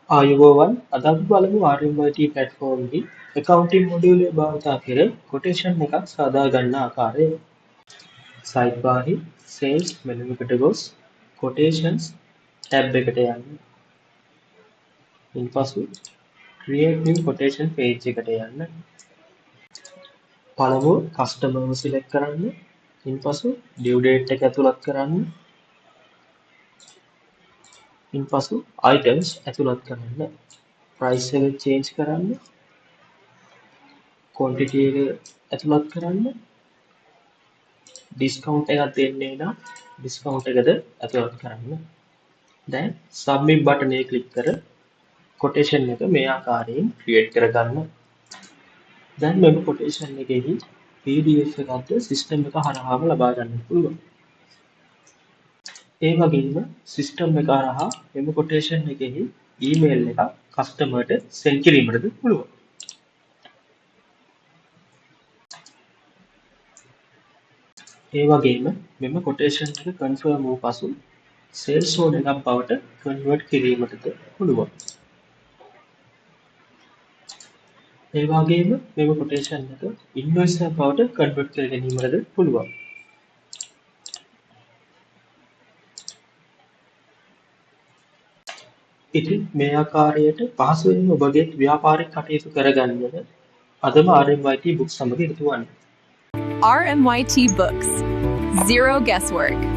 ආයුබෝවන් අද අපි බලමු RMIT platform accounting module භාවිතා කර quotation එකක් සාදා ගන්න ආකාරය. site bar sales menu එකට ගොස් quotations tab එකට යන්න. ඉන්පසු create new quotation page එකට යන්න. පළමුව customer select කරන්න. ඉන්පසු due date එක ඇතුළත් කරන්න. ඉන්පසු items ඇතුළත් කරන්න. price එක change කරන්න. quantity එක ඇතුළත් කරන්න. discount එකක් දෙන්නේ නම් discount එකද ඇතුළත් කරන්න. දැන් submit button එක click කර quotation එක මේ ආකාරයෙන් create කරගන්න. දැන් මේ quotation එකෙහි PDF එකක්ද system එක හරහාම ලබා ගන්න පුළුවන්. ඒ වගේම system එක හරහා මේ quotation එකෙහි email එකක් customer ට send කිරීමටද පුළුවන්. ඒ වගේම මෙම quotation එක confirm වූ පසු sales order එකක් බවට convert කිරීමටද පුළුවන්. ඒ වගේම මෙම quotation එක invoice එකක් බවට convert කර ගැනීමටද පුළුවන්. ඉතින් මේ ආකාරයට පහසුවෙන් ඔබගේ ව්‍යාපාරික කටයුතු කරගන්නට අදම RMIT Books සමග එකතු වන්න. RMYT Books. Zero guesswork.